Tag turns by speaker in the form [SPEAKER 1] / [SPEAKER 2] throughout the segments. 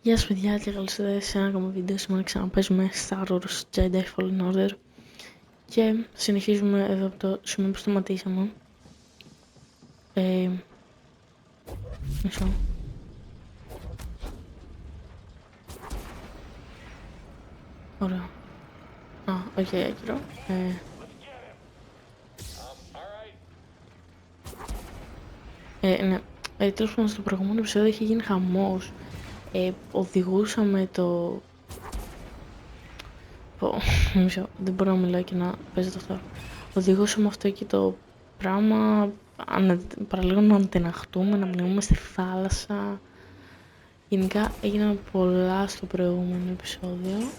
[SPEAKER 1] Γεια σας παιδιά και καλώς ήρθατε σε ένα ακόμα βίντεο. Σήμερα ξαναπαίζουμε Star Wars Jedi Fallen Order και συνεχίζουμε εδώ από το σημείο που σταματήσαμε. Μισό. Ωραία. Α, οκ, άκυρο. Ναι. Τέλος πάντων, στο προηγούμενο επεισόδιο είχε γίνει χαμός. Οδηγούσαμε το... Μισό, δεν μπορώ να μιλάω και να παίζω το αυτό. Οδηγούσαμε αυτό εκεί το πράγμα, παραλίγο να αντεναχτούμε, να πνιγούμε στη θάλασσα. Γενικά έγιναν πολλά στο προηγούμενο επεισόδιο.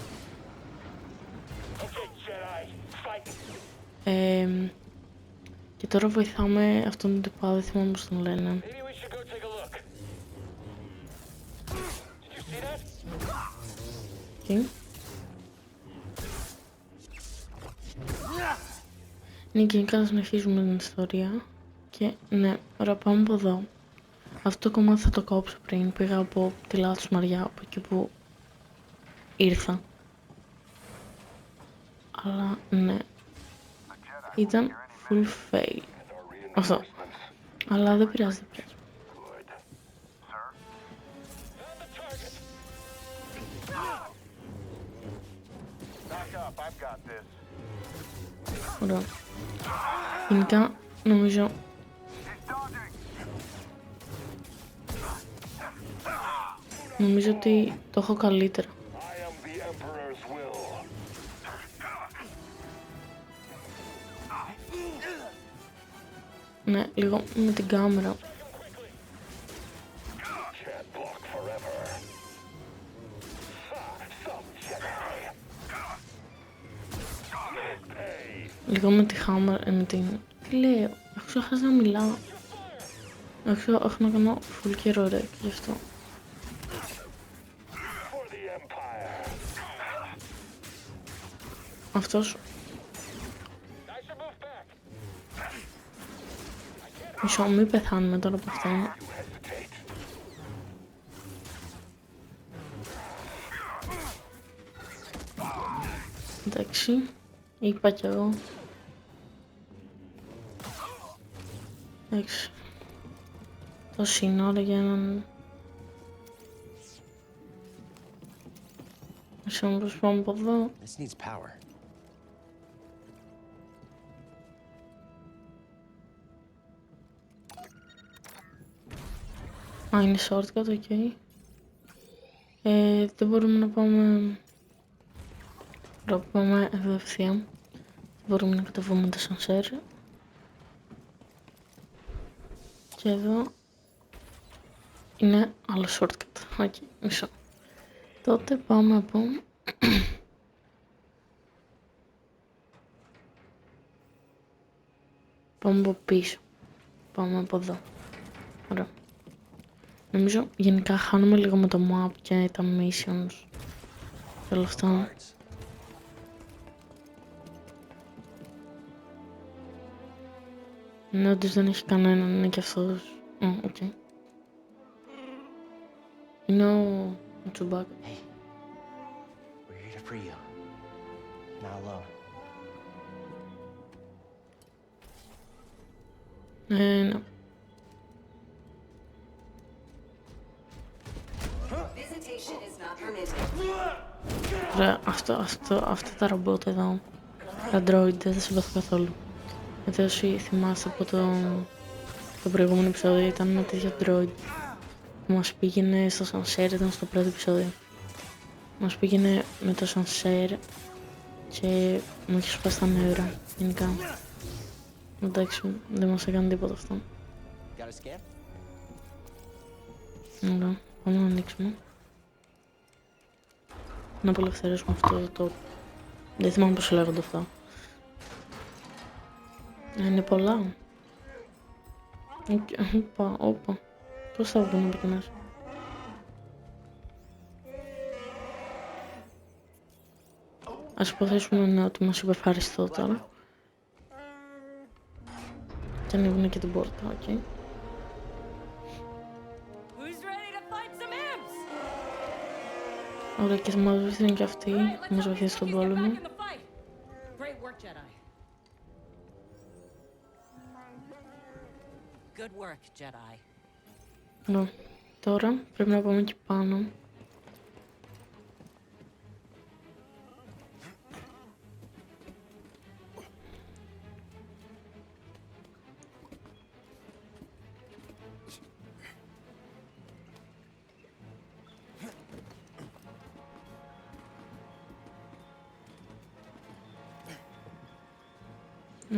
[SPEAKER 1] Και τώρα βοηθάμε αυτόν τον τυπά, δεν θυμάμαι πώς τον λένε. Okay. Ναι, γενικά να συνεχίζουμε την ιστορία. Και ναι, ωραία, πάμε από εδώ. Αυτό το κομμάτι θα το κόψω πριν. Πήγα από τη λάθος μεριά, από εκεί που ήρθα. Αλλά ναι, ήταν full fail. Αυτό. Αλλά δεν πειράζει, δεν πειράζει. Ωραία. Γενικά νομίζω ότι το έχω καλύτερα. Ναι, λίγο με την κάμερα. Λίγο με τη χάμερα, με την... Τι λέω, έχω ξεχάσει να μιλάω. Έχω να κάνω full καιρό ρε, και γι' αυτό. Αυτός... Μισό, μην πεθάνουμε τώρα από αυτά. Εντάξει, είπα κι εγώ. Εντάξει. Το σύνορα για έναν... Μισό, μήπως πάμε από εδώ. Α, είναι shortcut, ok. Δεν μπορούμε να πάμε... Πρέπει να πάμε εδώ ευθεία. Μπορούμε να κατεβούμε το σανσέρ. Και εδώ είναι άλλο shortcut. Ok, μισό. Τότε πάμε από... Πάμε από πίσω. Πάμε από εδώ. Ωραία. Νομίζω γενικά χάνουμε λίγο με το map και τα missions και όλα αυτά. Ναι, όντως δεν έχει κανέναν, είναι και αυτός. Οκ. Είναι ο Τσουμπάκα. Ναι. Ρε, αυτά τα ρομπότ εδώ, τα droid, δεν θα συμπαθώ καθόλου. Γιατί όσοι θυμάστε από το προηγούμενο επεισόδιο ήταν ένα τέτοιο droid που μας πήγαινε στο σανσέρ, ήταν στο πρώτο επεισόδιο. Μας πήγαινε με το σανσέρ και μου είχε σπάσει τα νεύρα, γενικά. Εντάξει, δεν μας έκανε τίποτα αυτό. Ωραία, πάμε να ανοίξουμε. Να απελευθερώσουμε αυτό το... Δεν θυμάμαι πώς λέγονται αυτά. Είναι πολλά. Όπα. Πώς θα βγουν από εκεί μέσα. Ας υποθέσουμε ότι μας είπε ευχαριστώ τώρα. Και ανοίγουν και την πόρτα, οκ. Ωραία, και θα μας βοηθήσουν και αυτοί. Θα μας βοηθήσουν στον πόλεμο.
[SPEAKER 2] Great work, Jedi. Good work, Jedi.
[SPEAKER 1] Ναι. Τώρα πρέπει να πάμε εκεί πάνω.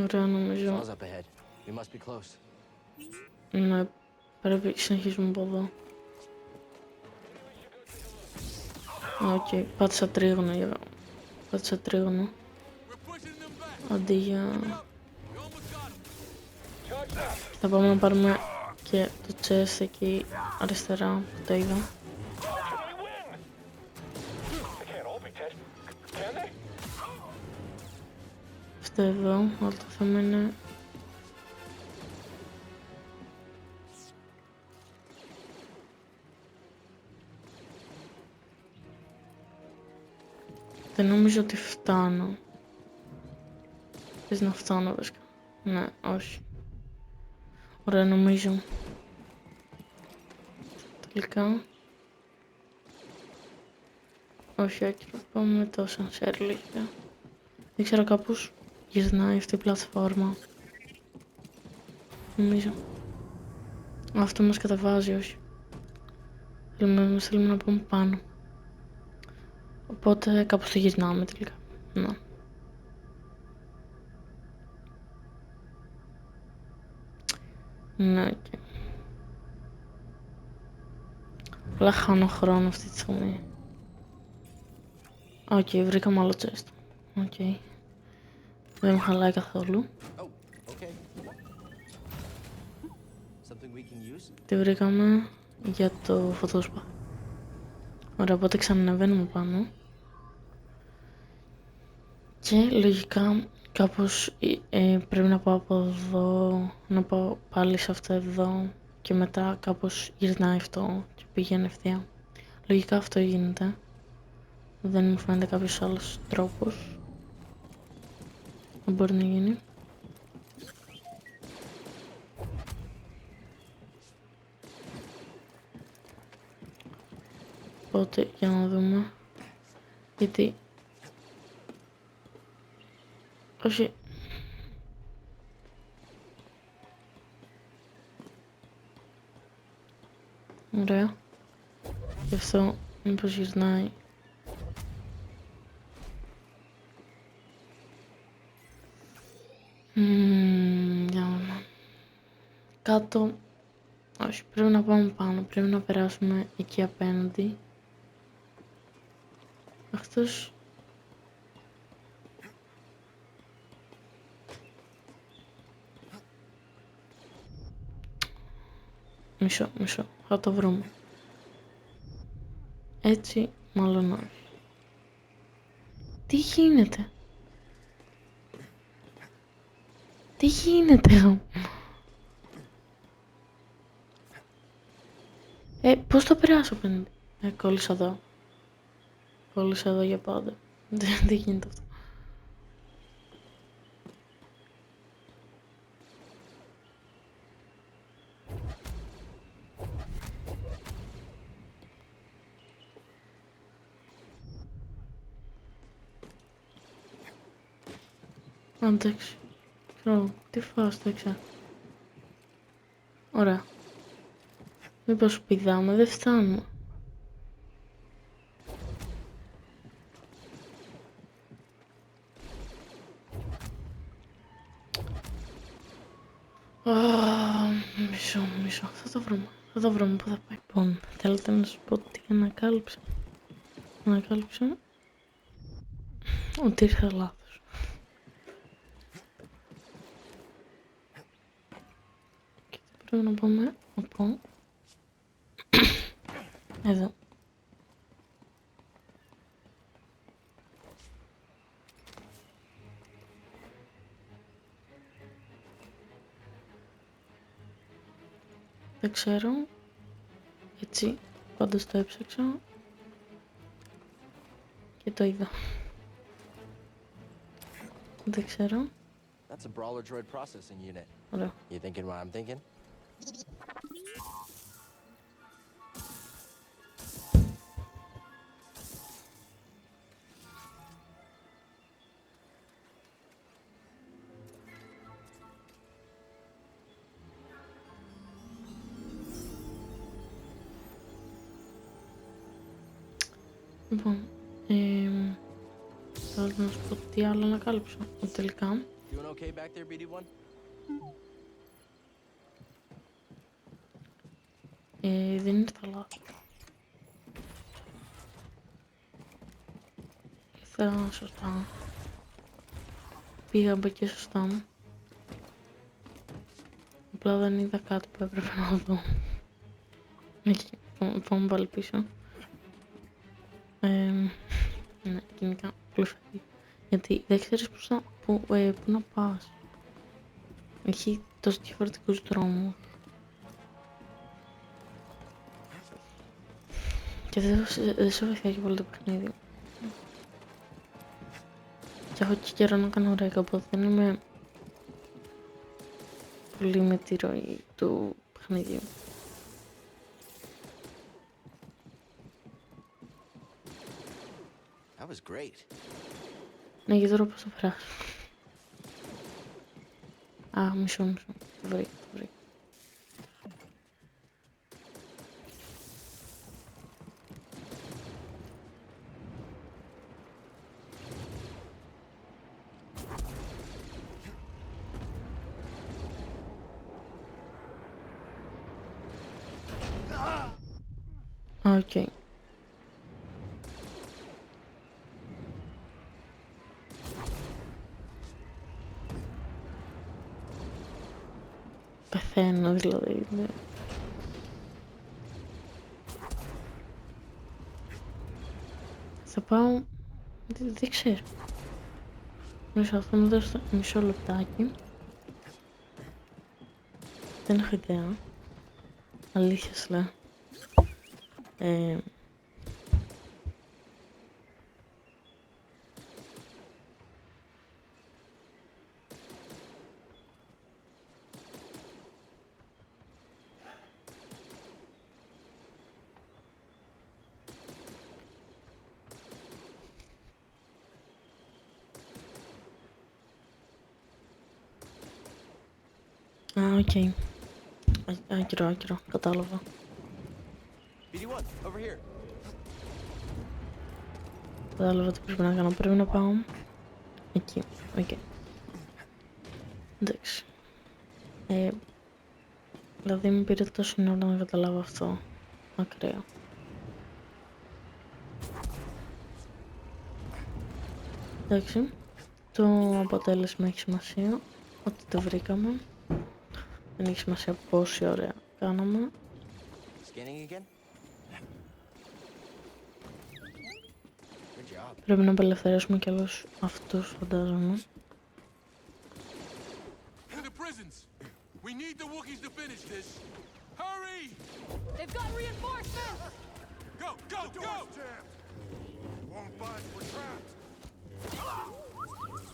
[SPEAKER 1] Ωραία, νομίζω.
[SPEAKER 3] Falls up ahead. We must be close.
[SPEAKER 1] Ναι, πρέπει να συνεχίσουμε από εδώ. Οκ, πάτησα τρίγωνο για... Πάτησα τρίγωνο. Αντί για... Θα πάμε να πάρουμε και το chest εκεί αριστερά που το είδα. Αυτό εδώ, όλο το θέμα είναι... Δεν νομίζω ότι φτάνω. Θες να φτάνω βασικά. Ναι, όχι. Ωραία, νομίζω. Τελικά. Όχι, άκυρο. Πάμε με το σανσέρ λίγα. Δεν ξέρω, κάπως γυρνάει αυτή η πλατφόρμα. Νομίζω. Αυτό μας κατεβάζει, όχι. Θέλουμε να πάμε πάνω. Οπότε κάπως το γυρνάμε τελικά. Ναι. Ναι, και... Αλλά χάνω χρόνο αυτή τη στιγμή. Οκ, βρήκαμε άλλο chest. Οκ. Δεν με χαλάει καθόλου.
[SPEAKER 3] Oh, okay. Something we can use?
[SPEAKER 1] Τι βρήκαμε για το φωτόσπαθο. Ωραία, οπότε ξανανεβαίνουμε πάνω. Και λογικά κάπως πρέπει να πάω από εδώ, να πάω πάλι σε αυτό εδώ και μετά κάπως γυρνάει αυτό και πηγαίνει ευθεία. Λογικά αυτό γίνεται. Δεν μου φαίνεται κάποιος άλλος τρόπος να μπορεί να γίνει. Οπότε για να δούμε. Γιατί... Όχι. Ωραία. Γι' αυτό μήπως γυρνάει. Για να δούμε. Κάτω. Όχι, πρέπει να πάμε πάνω. Πρέπει να περάσουμε εκεί απέναντι. Αυτός... Μισό. Θα το βρούμε. Έτσι, μάλλον όχι. Τι γίνεται? Τι γίνεται? Πώς το περάσω απέναντι? Κόλλησα εδώ. Κόλλησα εδώ για πάντα. Δεν γίνεται αυτό. Εντάξει. Ξέρω, τι φας το έξα. Ωραία. Μήπως πηδάμε, δεν φτάνουμε. Μισό. Θα το βρούμε που θα πάει. Λοιπόν, θέλετε να σου πω τι ανακάλυψα. Ανακάλυψα ότι ήρθα λάθος. Και πρέπει να πάμε από εδώ. Δεν ξέρω. Έτσι, πάντως το έψαξα. Και το είδα. Δεν ξέρω.
[SPEAKER 3] That's a brawler droid processing unit.
[SPEAKER 1] Ωραία.
[SPEAKER 3] You thinking what I'm thinking?
[SPEAKER 1] Λοιπόν, θέλω να σου πω τι άλλο να κάλυψω. Τελικά,
[SPEAKER 3] Doing okay back there, BD1?
[SPEAKER 1] δεν ήρθα λάθος. Ήρθα σωστά. Πήγα από εκεί σωστά. Απλά δεν είδα κάτι που έπρεπε να δω. Εκεί, πάμε πάλι πίσω. Ναι, γενικά πολύ φεύγει. Γιατί δεν ξέρεις πού να πας. Έχει τόσο διαφορετικούς δρόμους. Και δεν σε βοηθάει και πολύ το παιχνίδι. Και έχω και καιρό να κάνω ρέκα, οπότε δεν είμαι πολύ με τη ροή του παιχνιδιού.
[SPEAKER 3] That was great.
[SPEAKER 1] Ναι, και τώρα πώς θα περάσω. Α, μισό. Το βρήκα. Οκ. Πεθαίνω δηλαδή. Ναι. Θα πάω... Δεν ξέρω. Θα μου δώσω μισό λεπτάκι. Δεν έχω ιδέα. Αλήθεια σου λέω. Α, οκ. Άκυρο, κατάλαβα.
[SPEAKER 3] BD1, over here.
[SPEAKER 1] Κατάλαβα τι πρέπει να κάνω. Πρέπει να πάω εκεί. Οκ. Εντάξει. Δηλαδή μου πήρε τόσο ώρα να καταλάβω αυτό. Ακραίο. Εντάξει. Το αποτέλεσμα έχει σημασία. Ότι το βρήκαμε. Δεν έχει σημασία πόση ώρα κάναμε.
[SPEAKER 3] Scanning again? Good job.
[SPEAKER 1] Πρέπει να απελευθερώσουμε κι άλλους αυτούς, φαντάζομαι.
[SPEAKER 4] To the prisons! We need the Wookiees to finish this! Hurry!
[SPEAKER 2] They've got reinforcements!
[SPEAKER 4] Go, go, go! Won't budge, we're trapped!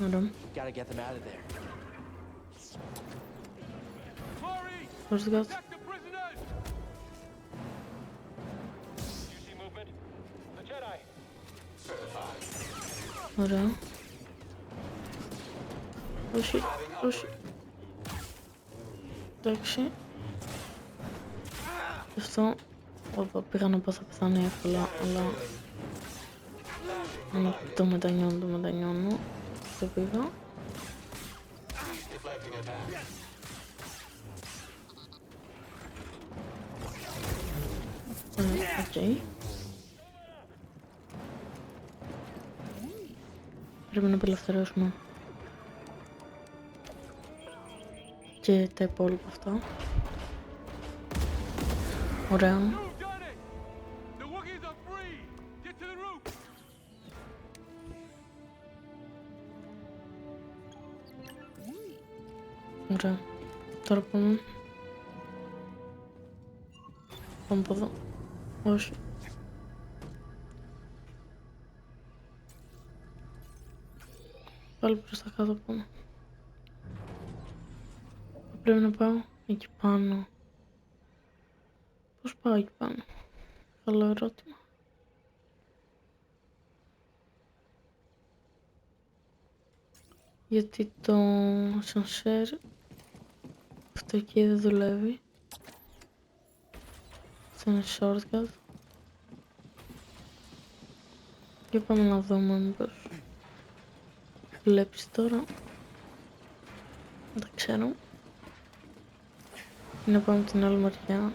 [SPEAKER 1] Ωραία.
[SPEAKER 3] Gotta get them out of there.
[SPEAKER 4] Hurry!
[SPEAKER 1] Πώς δεν κάτω.
[SPEAKER 4] Protect the prisoners! You see movement? The Jedi!
[SPEAKER 1] Ωραία. Όχι. Εντάξει. Γι' αυτό πήγα να πω θα πεθάνει εύκολα, αλλά το μετανιώνω. Το πήγα. Οκ. Πρέπει να απελευθερώσουμε και τα υπόλοιπα αυτά. Ωραία.
[SPEAKER 4] You've done it! The Wookiees are free! Get to the roof!
[SPEAKER 1] Ωραία. Τώρα πάμε. Πάμε από εδώ. Όχι. πάλι προς τα κάτω ακόμα. Πρέπει να πάω εκεί πάνω. Πώς πάω εκεί πάνω? Καλό ερώτημα. Γιατί το σανσέρ αυτό εκεί δεν δουλεύει. Αυτό είναι shortcut. Και πάμε να δούμε μήπως δουλέψει τώρα. Δεν τα ξέρω. Να πάμε την άλλη μεριά.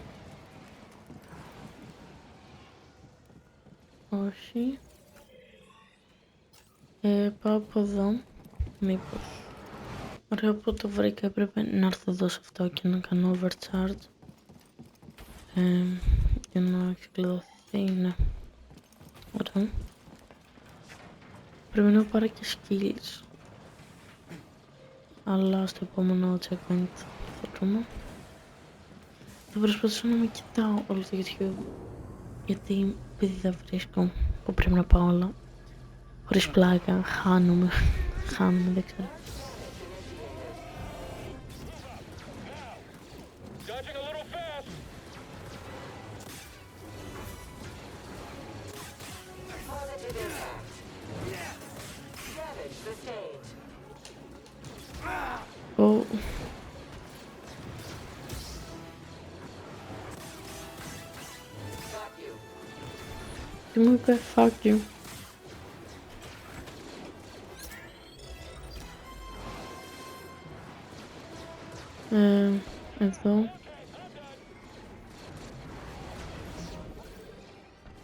[SPEAKER 1] Όχι. Πάω από εδώ. Μήπως. Ωραία που το βρήκα, έπρεπε να έρθω εδώ σε αυτό και να κάνω overcharge. Για να ξεκλειδωθεί, ναι. Ωραία. Πρέπει να πάρω και skills. Αλλά στο επόμενο checkpoint θα βρούμε. Θα προσπαθήσω να μην κοιτάω όλο το YouTube. Γιατί επειδή δεν βρίσκω που πρέπει να πάω όλα. Χωρίς πλάκα, χάνομαι, δεν ξέρω.
[SPEAKER 4] Dodging a little fast.
[SPEAKER 5] Positive impact. Damage sustained.
[SPEAKER 1] Oh.
[SPEAKER 5] Got you.
[SPEAKER 1] Τι μου είπε, fuck you. Εδώ.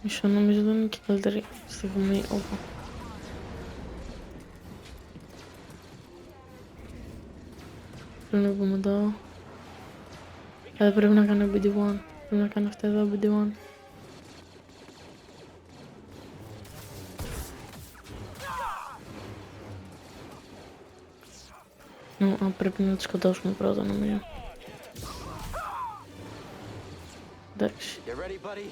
[SPEAKER 1] Μισό, νομίζω δεν είναι και καλύτερη στιγμή. Όπα. Πρέπει να πούμε εδώ. Δεν πρέπει να κάνω BD1. Πρέπει να κάνω αυτά εδώ BD1. Πρέπει να τους σκοτώσουμε πρώτα, νομίζω. Εντάξει.
[SPEAKER 3] Get ready, buddy.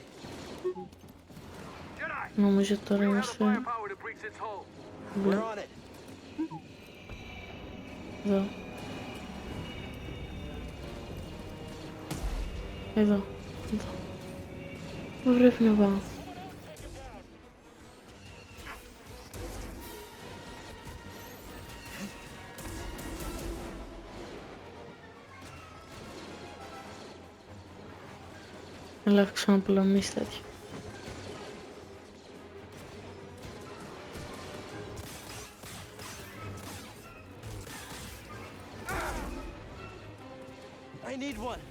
[SPEAKER 1] Νομίζω τώρα είμαστε
[SPEAKER 4] Firepower to breach its hull.
[SPEAKER 1] μπλε.
[SPEAKER 3] We're on it.
[SPEAKER 1] Εδώ. Εδώ. Εδώ. Πού πρέπει να πάω? Αλλά έχω ξαναπολεμήσει τέτοιο.
[SPEAKER 3] I need one.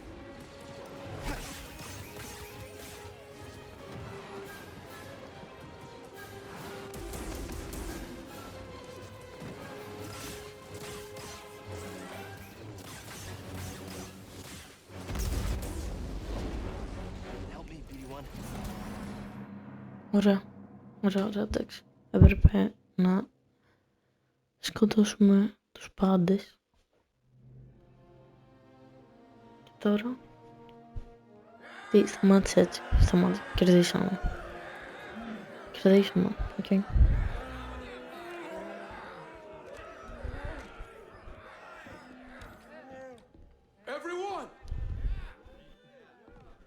[SPEAKER 3] Help me, BD1.
[SPEAKER 1] Ωραία. Ωραία, εντάξει. Έπρεπε να σκοτώσουμε τους πάντες. Και τώρα... Τι, σταμάτησε έτσι. Σταμάτησε. Κερδίσαμε. Κερδίσαμε. Οκ.
[SPEAKER 4] Everyone!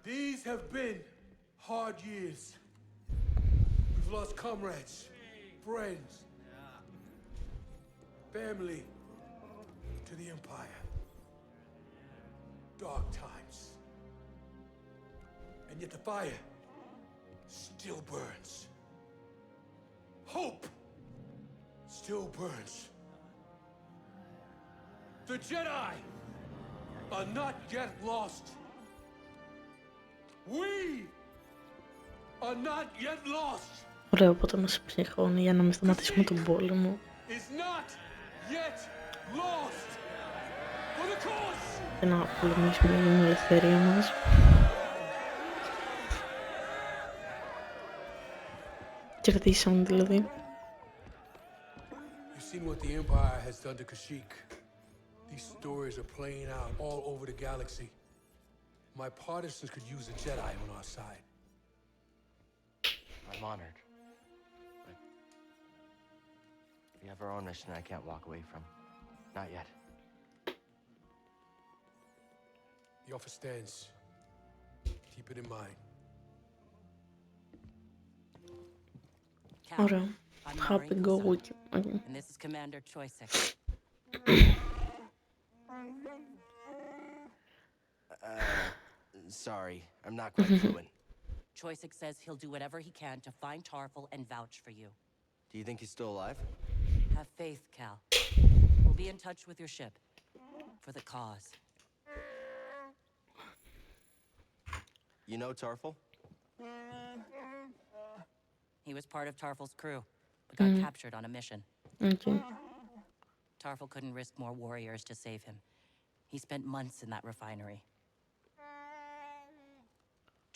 [SPEAKER 4] These have been hard years. We've lost comrades, friends, family to the Empire. Dark times. And yet the fire still burns. Hope still burns. The Jedi are not yet lost. We are not yet lost.
[SPEAKER 1] Ωραία, οπότε μας ψυχώνει για να μην σταματήσουμε τον πόλεμο.
[SPEAKER 4] Is not yet lost. For the cause.
[SPEAKER 1] Και να πολεμήσουμε για την ελευθερία μας. Κερδίσαμε δηλαδή.
[SPEAKER 4] You've seen what the Empire has done to Kashyyyk. These stories are playing out all over the galaxy. My partisans could use a Jedi on our side.
[SPEAKER 3] I'm honored. But We have our own mission I can't walk away from. Not yet.
[SPEAKER 4] The offer stands. Keep it in mind.
[SPEAKER 2] Cal,
[SPEAKER 1] Ωραία.
[SPEAKER 2] I'm
[SPEAKER 1] Happy
[SPEAKER 2] Mari
[SPEAKER 1] go
[SPEAKER 2] Kosan,
[SPEAKER 1] with you. Okay.
[SPEAKER 2] and this is Commander Choisek.
[SPEAKER 3] Sorry, I'm not quite fluent.
[SPEAKER 2] Choisek says he'll do whatever he can to find Tarful and vouch for you.
[SPEAKER 3] Do you think he's still alive?
[SPEAKER 2] Have faith, Cal. We'll be in touch with your ship. For the cause.
[SPEAKER 3] You know Tarful?
[SPEAKER 2] He was part of Tarful's crew, but got captured on a mission.
[SPEAKER 1] Okay.
[SPEAKER 2] Tarful couldn't risk more warriors to save him. He spent months in that refinery.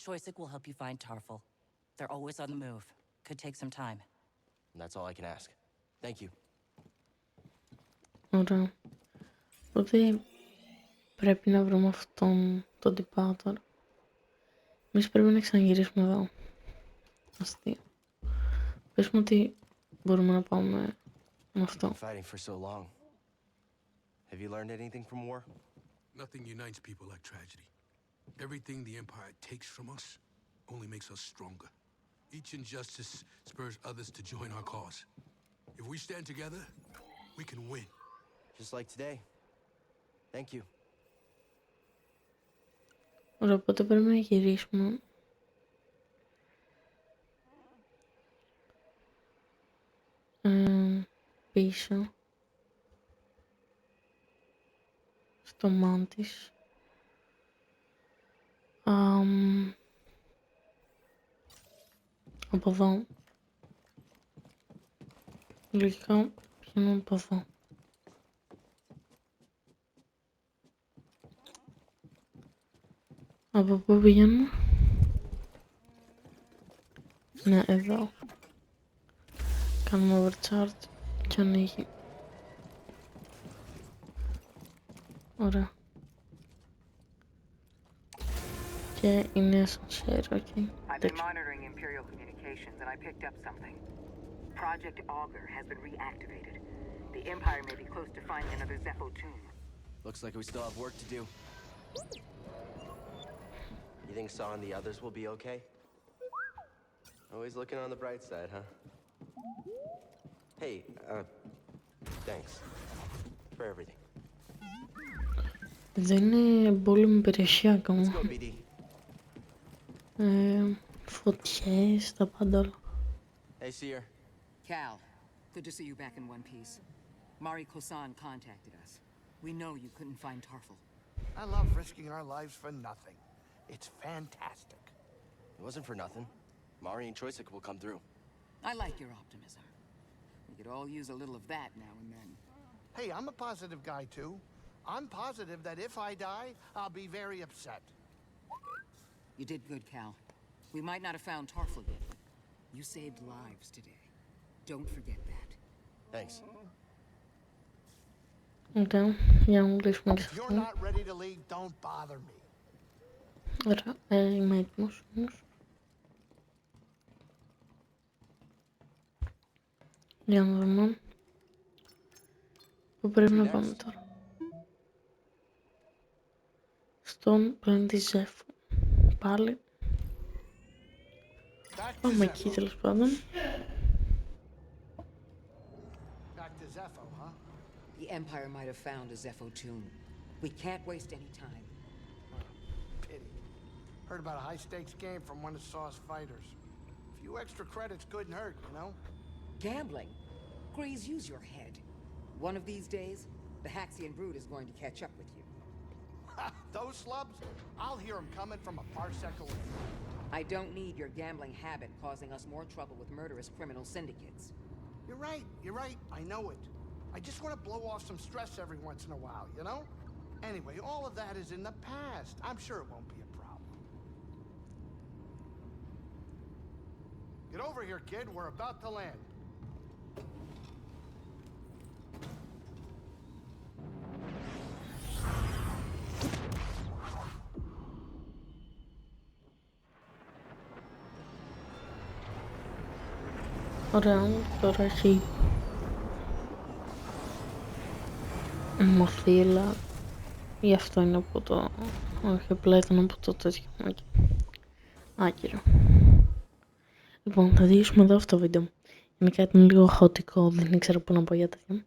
[SPEAKER 2] Choisek will help you find Tarful. They're always on the move. Could take some time.
[SPEAKER 3] And that's all I can ask. Thank you.
[SPEAKER 1] Ωραία. Οπότε πρέπει να βρούμε αυτόν τον τυπάτορα. Εμείς πρέπει να ξαναγυρίσουμε εδώ. Αστείο. Πες μου ότι μπορούμε να πάμε με αυτό.
[SPEAKER 3] Fighting for so long. Have you learned anything from war?
[SPEAKER 4] Nothing unites people like tragedy. Everything the Empire takes from us only makes us stronger. Each injustice spurs others to join our cause. If we stand together, we can win.
[SPEAKER 3] Just like today. Thank you.
[SPEAKER 1] Ωραία, οπότε πρέπει να γυρίσουμε. Πίσω. Στο Μάντις. Από εδώ. Λογικά πηγαίνουμε από εδώ. Από πού πηγαίνουμε? Ναι, εδώ. Κάνουμε overcharge και ανοίγει. Ωραία. Και είναι ascensor, ok.
[SPEAKER 6] I've been monitoring Imperial communications and I picked up something. Project Augur has been reactivated. The Empire may be close to finding another Zepho tomb.
[SPEAKER 3] Looks like we still have work to do. You think Saw and the others will be okay? Always looking on the bright side, huh? Hey, thanks. For everything.
[SPEAKER 1] Δεν είναι πόλεμη περιοχή
[SPEAKER 3] Let's
[SPEAKER 1] ακόμα.
[SPEAKER 3] go, BD.
[SPEAKER 1] Φωτιές, τα πάντα όλα.
[SPEAKER 3] Hey, Seer.
[SPEAKER 6] Cal, good to see you back in one piece. Mari Kosan contacted us. We know you couldn't find Tarful.
[SPEAKER 7] I love risking our lives for nothing. It's fantastic.
[SPEAKER 3] It wasn't for nothing. Mari and Choisek will come through.
[SPEAKER 6] I like your optimism. We could all use a little of that now and then.
[SPEAKER 7] Hey, I'm a positive guy too. I'm positive that if I die, I'll be very upset.
[SPEAKER 6] You did good, Cal. We might not have found Tarful yet, but you saved lives today. Don't forget that.
[SPEAKER 3] Thanks.
[SPEAKER 1] Ωραία, για να κλείσουμε και
[SPEAKER 7] If you're
[SPEAKER 1] αυτό.
[SPEAKER 7] not ready to leave, don't bother me.
[SPEAKER 1] Ωραία, είμαι έτοιμος όμως. Για να δούμε. Πού πρέπει να πάμε τώρα? Στον πλανήτη Ζέφο. Πάλι.
[SPEAKER 7] Back to
[SPEAKER 1] Πάμε εκεί
[SPEAKER 7] Zepho.
[SPEAKER 1] τέλος πάντων.
[SPEAKER 7] Back to Zepho, huh?
[SPEAKER 6] The Empire might have found a Zepho tomb. We can't waste any time.
[SPEAKER 7] Pity. Heard about a high-stakes game from one of Saw's fighters. A few extra credits couldn't hurt, you know?
[SPEAKER 6] Gambling. Grease, use your head. One of these days, the Haxian brood is going to catch up with you.
[SPEAKER 7] Ha! Those slubs? I'll hear them coming from a parsec away.
[SPEAKER 6] I don't need your gambling habit causing us more trouble with murderous criminal syndicates.
[SPEAKER 7] You're right, I know it. I just want to blow off some stress every once in a while, you know? Anyway, all of that is in the past. I'm sure it won't be a problem. Get over here, kid. We're about to land.
[SPEAKER 1] Ωραία, τώρα έχει μοθύλα. Γι' αυτό είναι από το... Όχι, απλά ήταν από το τέτοιο. Άκυρο. Λοιπόν, θα δείξουμε εδώ αυτό το βίντεο. Γενικά ήταν λίγο χαοτικό, δεν ήξερα πού να πω για τέτοια.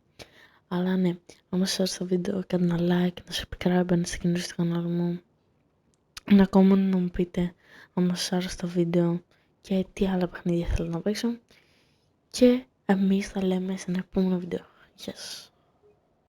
[SPEAKER 1] Αλλά ναι, άμα σας άρεσε το βίντεο, κάντε ένα like, ένα subscribe, αν είστε καινούριοι στο κανάλι μου. Ένα comment να μου πείτε άμα σας άρεσε το βίντεο και τι άλλα παιχνίδια θέλετε να παίξω. Και εμείς θα λέμε σε ένα επόμενο βίντεο. Γεια σας.